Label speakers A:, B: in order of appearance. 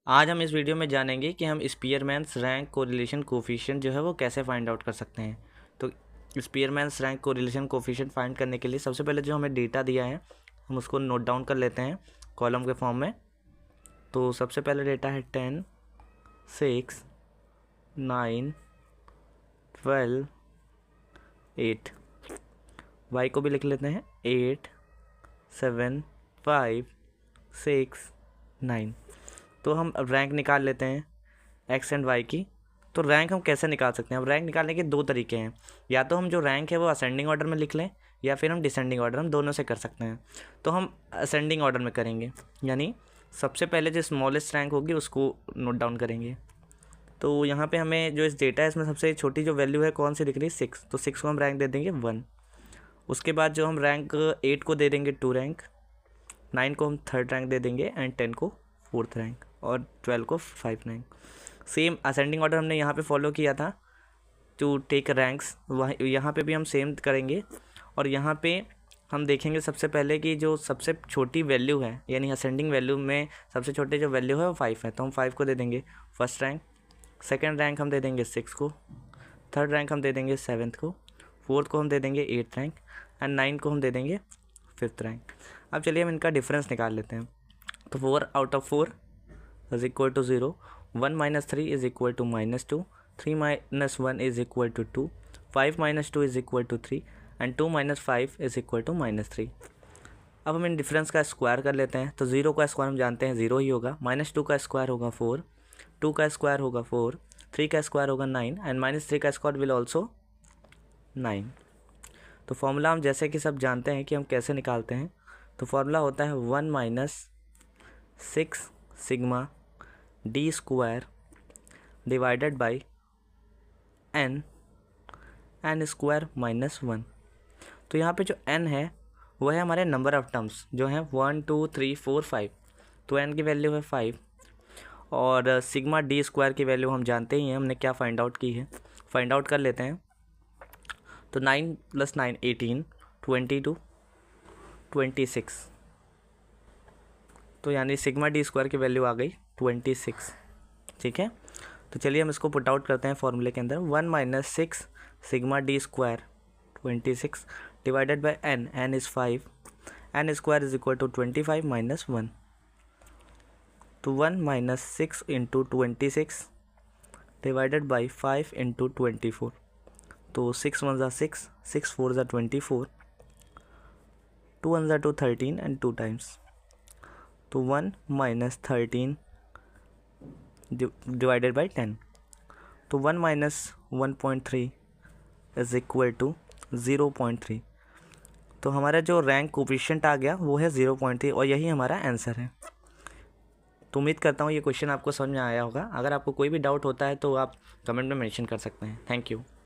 A: आज हम इस वीडियो में जानेंगे कि हम स्पीयरमैन्स रैंक कोरिलेशन कोफिशिएंट जो है वो कैसे फाइंड आउट कर सकते हैं। तो स्पीयरमैन्स रैंक कोरिलेशन कोफिशिएंट फाइंड करने के लिए सबसे पहले जो हमें डेटा दिया है हम उसको नोट डाउन कर लेते हैं कॉलम के फॉर्म में। तो सबसे पहले डेटा है 10, 6, 9, 12, 8। वाई को भी लिख लेते हैं 8, 7, 5, 6, 9। तो हम अब रैंक निकाल लेते हैं एक्स एंड वाई की। तो रैंक हम कैसे निकाल सकते हैं? अब रैंक निकालने के दो तरीके हैं। या तो हम जो रैंक है वो असेंडिंग ऑर्डर में लिख लें या फिर हम डिसेंडिंग ऑर्डर, हम दोनों से कर सकते हैं। तो हम असेंडिंग ऑर्डर में करेंगे, यानी सबसे पहले जो स्मॉलेस्ट रैंक होगी उसको नोट डाउन करेंगे। तो यहाँ पे हमें जो इस डेटा है इसमें सबसे छोटी जो वैल्यू है कौन सी दिख रही है? 6। तो 6 को हम रैंक दे देंगे 1। उसके बाद जो हम रैंक 8 को दे देंगे 2 रैंक, 9 को हम 3rd रैंक दे देंगे एंड 10 को 4th रैंक और 12 को 5 रैंक। सेम असेंडिंग ऑर्डर हमने यहाँ पे फॉलो किया था टू टेक रैंक्स, वह यहाँ पे भी हम सेम करेंगे। और यहाँ पे हम देखेंगे सबसे पहले कि जो सबसे छोटी वैल्यू है, यानी असेंडिंग वैल्यू में सबसे छोटे जो वैल्यू है वो 5 है, तो हम 5 को दे देंगे फर्स्ट रैंक। सेकेंड रैंक हम दे देंगे 6 को, थर्ड रैंक हम दे देंगे 7th को, फोर्थ को हम दे देंगे 8th रैंक एंड 9 को हम दे देंगे 5th रैंक। अब चलिए हम इनका डिफरेंस निकाल लेते हैं। तो 4 out of 4 is equal to 0, 1 minus 3 is equal to -2, 3 minus 1 is equal to 2, 5 minus 2 is equal to 3 and 2 minus 5 is equal to -3। अब हम इन डिफरेंस का स्क्वायर कर लेते हैं। तो 0 का स्क्वायर हम जानते हैं 0 ही होगा, -2 का स्क्वायर होगा 4, 2 का स्क्वायर होगा 4, 3 का स्क्वायर होगा 9 एंड -3 का स्क्वायर विल ऑल्सो 9। तो फॉर्मूला हम जैसे कि सब जानते हैं कि हम कैसे निकालते हैं। तो फॉर्मूला होता है 1 minus 6 sigma D square divided by n square minus 1। तो यहाँ पे जो n है वो है हमारे नंबर ऑफ टर्म्स जो हैं 1, 2, 3, 4, 5। तो n की वैल्यू है 5 और सिग्मा डी स्क्वायर की वैल्यू हम जानते ही हैं, हमने क्या फाइंड आउट की है, फाइंड आउट कर लेते हैं। तो 9 + 9 18, 22, 26। तो यानी सिग्मा डी स्क्वायर की वैल्यू आ गई 26। ठीक है, तो चलिए हम इसको पुट आउट करते हैं फॉर्मूले के अंदर। 1 minus 6 sigma D square 26 divided by n is 5, n square is equal to 25 minus 1। तो 1 minus 6 into 26 divided by 5 into 24। तो 6 1 ज़ा 6, 6 4 ज़ा 24, 2 1 ज़ा 2 13 एंड 2 टाइम्स। तो 1 माइनस 13 डिवाइडेड बाई 10। तो 1 माइनस 1.3 इज इक्वल टू 0.3। तो हमारा जो रैंक कोफिशिएंट आ गया वो है 0.3 और यही हमारा आंसर है। तो उम्मीद करता हूँ ये क्वेश्चन आपको समझ में आया होगा। अगर आपको कोई भी डाउट होता है तो आप कमेंट में मेंशन कर सकते हैं। Thank you.